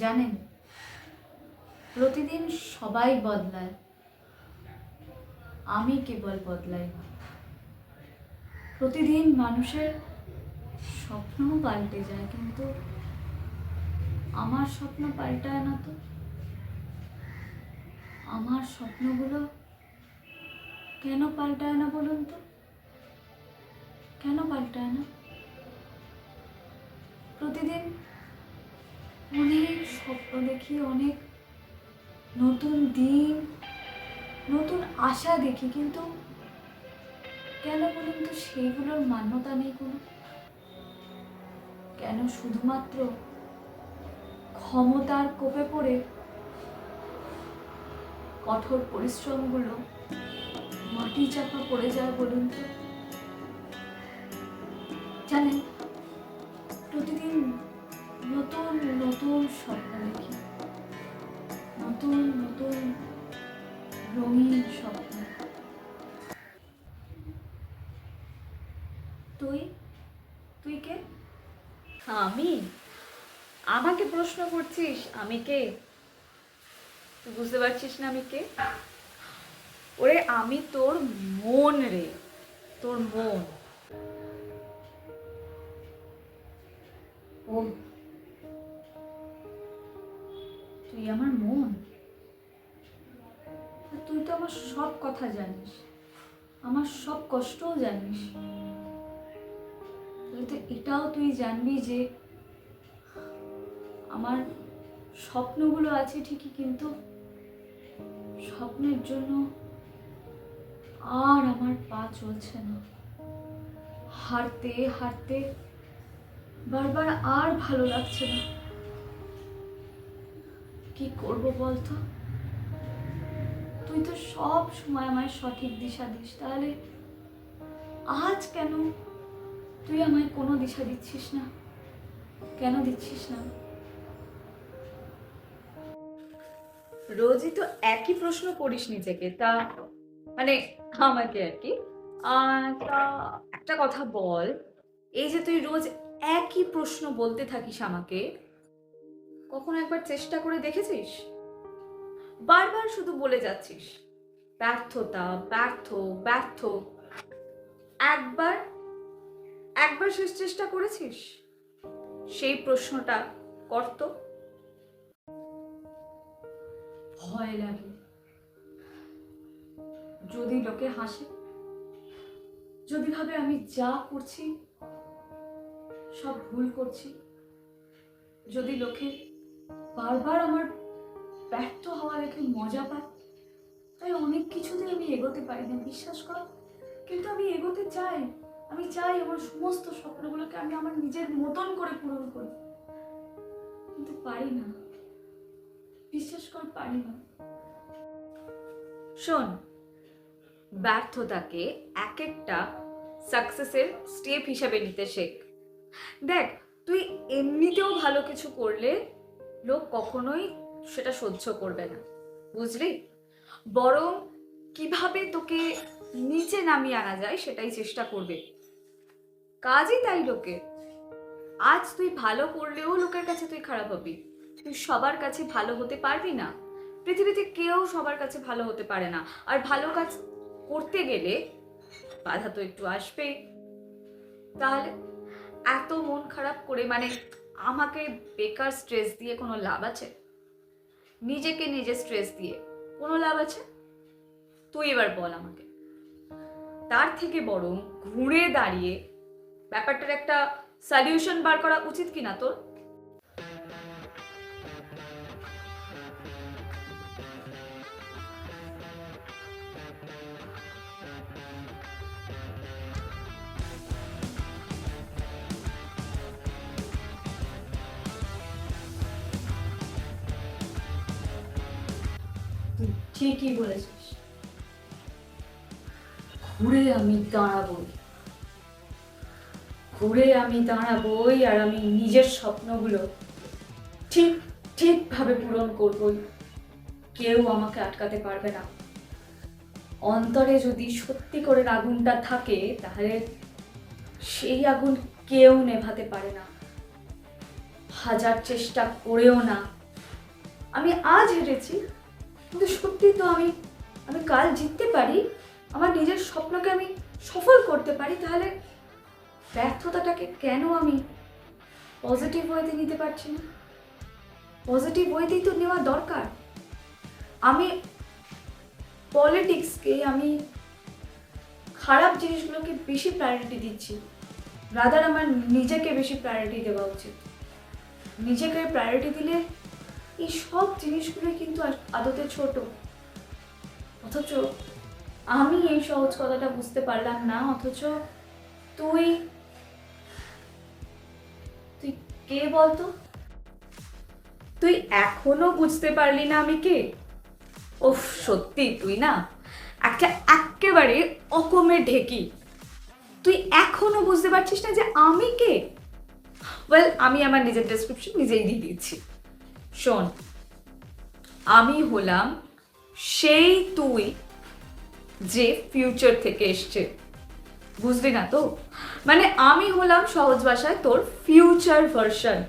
জানেন, প্রতিদিন সবাই বদলায়, আমি কেবল বদলাই না। প্রতিদিন মানুষের স্বপ্নও পাল্টে যায়, কিন্তু আমার স্বপ্ন পাল্টায় না তো। আমার স্বপ্নগুলো কেন পাল্টায় না বলুন তো? কেন পাল্টায় না? প্রতিদিন অনেক স্বপ্ন দেখি, অনেক নতুন দিন, নতুন আশা দেখি, কিন্তু কেন বলুন তো সেইগুলোর মান্যতা নেই কোনো? কেন শুধুমাত্র ক্ষমতার কোপে পড়ে কঠোর পরিশ্রমগুলো মাটি চাপা পড়ে যায় বলুন তো? জানেন, প্রতিদিন নতুন নতুন স্বপ্ন দেখি, নতুন নতুন রঙিন স্বপ্ন। তুই তুই কে? আমি? আমাকে প্রশ্ন করছিস আমি কে? তুই বুঝতে পারছিস না আমি কে? ওরে আমি তোর মন রে, তোর মন। ও, তুই আমার মন? তুই তো আমার সব কথা জানিস, আমার সব কষ্টও জানিস। তাহলে তো এটাও তুই জানবি যে আমার স্বপ্নগুলো আছে ঠিকই, কিন্তু স্বপ্নের জন্য আর আমার পা চলছে না। হাঁটতে হাঁটতে বারবার আর ভালো লাগছে না। কি করব বলতো? তুই তো সব সময় আমায় সঠিক দিশা দিস, তাহলে আজ কেন তুই আমায় কোনো দিশা দিচ্ছিস না? কেন দিচ্ছিস না? রোজই তো একই প্রশ্ন করিস নিজেকে, তা মানে আমাকে আর কি। তা একটা কথা বল, এই যে তুই রোজ একই প্রশ্ন বলতে থাকিস আমাকে, কখনো একবার চেষ্টা করে দেখেছিস? বারবার শুধু বলে যাচ্ছিস ব্যর্থতা, ব্যর্থ, ব্যর্থ। একবার একবার শেষ চেষ্টা করেছিস? সেই প্রশ্নটা করতো। ভয় লাগে যদি লোকে হাসে, যদি ভাবে আমি যা করছি সব ভুল করছি, যদি লোকে বারবার আমার ব্যর্থ হওয়া দেখে মজা পায়। তাই অনেক কিছুতে আমি এগোতে পারি না, বিশ্বাস কর। কিন্তু আমি এগোতে চাই। আমি চাই আমার সমস্ত স্বপ্নগুলোকে আমি আমার নিজের মতন করে পূরণ করি, কিন্তু পারি না। বিশ্বাস কর, পারি না। শোন, ব্যর্থতাকে এক একটা সাকসেসের স্টেপ হিসাবে নিতে শেখ। দেখ, তুই এমনিতেও ভালো কিছু করলে লোক কখনোই সেটা সহ্য করবে না, বুঝলি? বরং কিভাবে তোকে নিচে নামিয়ে আনা যায় সেটাই চেষ্টা করবে। কাজই তাই লোকে। আজ তুই ভালো করলেও লোকের কাছে তুই খারাপ হবি। তুই সবার কাছে ভালো হতে পারবি না। পৃথিবীতে কেউ সবার কাছে ভালো হতে পারে না। আর ভালো কাজ করতে গেলে বাধা তো একটু আসবেই। তাহলে এত মন খারাপ করে মানে আমাকে বেকার স্ট্রেস দিয়ে কোনো লাভ আছে? নিজেকে নিজে স্ট্রেস দিয়ে কোনো লাভ আছে? তুই এবার বল আমাকে। তার থেকে বরং ঘুরে দাঁড়িয়ে ব্যাপারটার একটা সলিউশন বার করা উচিত কিনা তোর? তুই ঠিকই বলেছিস, ঘুরে আমি দাঁড়াবই। ঘুরে আমি দাঁড়াবই আর আমি নিজের স্বপ্নগুলো ঠিক ঠিকভাবে পূরণ করবই। কেউ আমাকে আটকাতে পারবে না। অন্তরে যদি সত্যি করে আগুনটা থাকে, তাহলে সেই আগুন কেউ নেভাতে পারে না। হাজার চেষ্টা করেও না, আমি আজ হেরেছি, কিন্তু সত্যি তো আমি আমি কাল জিততে পারি, আমার নিজের স্বপ্নকে আমি সফল করতে পারি। তাহলে ব্যর্থতাটাকে কেন আমি পজিটিভ ওয়েতে নিতে পারছি না? পজিটিভ ওয়েতেই তো নেওয়া দরকার। আমি পলিটিক্সকে, আমি খারাপ জিনিসগুলোকে বেশি প্রায়োরিটি দিচ্ছি, রাদার আমার নিজেকে বেশি প্রায়োরিটি দেওয়া উচিত। নিজেকে প্রায়োরিটি দিলে এই সব জিনিসগুলোই কিন্তু আদতে ছোট। অথচ আমি এই সহজ কথাটা বুঝতে পারলাম না, অথচ তুই তুই কে বলতো? তুই এখনো বুঝতে পারলি না আমি কে? ওফ, সত্যি তুই না একটা একেবারে অকমে ঢেকি। তুই এখনো বুঝতে পারছিস না যে আমি কে? ওয়েল, আমি আমার নিজের ডেসক্রিপশন নিজেই দিয়ে দিচ্ছি। শোন, আমি হলাম সেই তুই যে ফিউচার থেকে এসছে। বুঝলি না তো? মানে আমি হলাম সহজ ভাষায় তোর ফিউচার ভার্সন,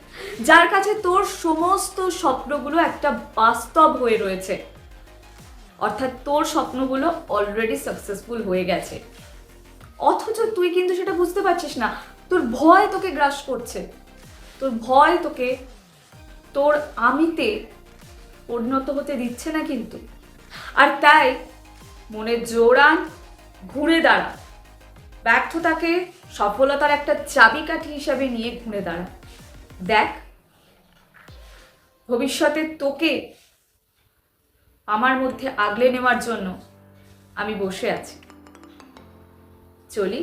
যার কাছে তোর সমস্ত স্বপ্নগুলো একটা বাস্তব হয়ে রয়েছে। অর্থাৎ তোর স্বপ্নগুলো অলরেডি সাকসেসফুল হয়ে গেছে, অথচ তুই কিন্তু সেটা বুঝতে পারছিস না। তোর ভয় তোকে গ্রাস করছে, তোর ভয় তোকে তোর আমিতে পরিণত হতে দিচ্ছে না কিন্তু। আর তাই মনে জোর আন, ঘুরে দাঁড়া, ব্যর্থতাকে সফলতার একটা চাবিকাঠি হিসাবে নিয়ে ঘুরে দাঁড়া। দেখ, ভবিষ্যতে তোকে আমার মধ্যে আগলে নেওয়ার জন্য আমি বসে আছি। চলি।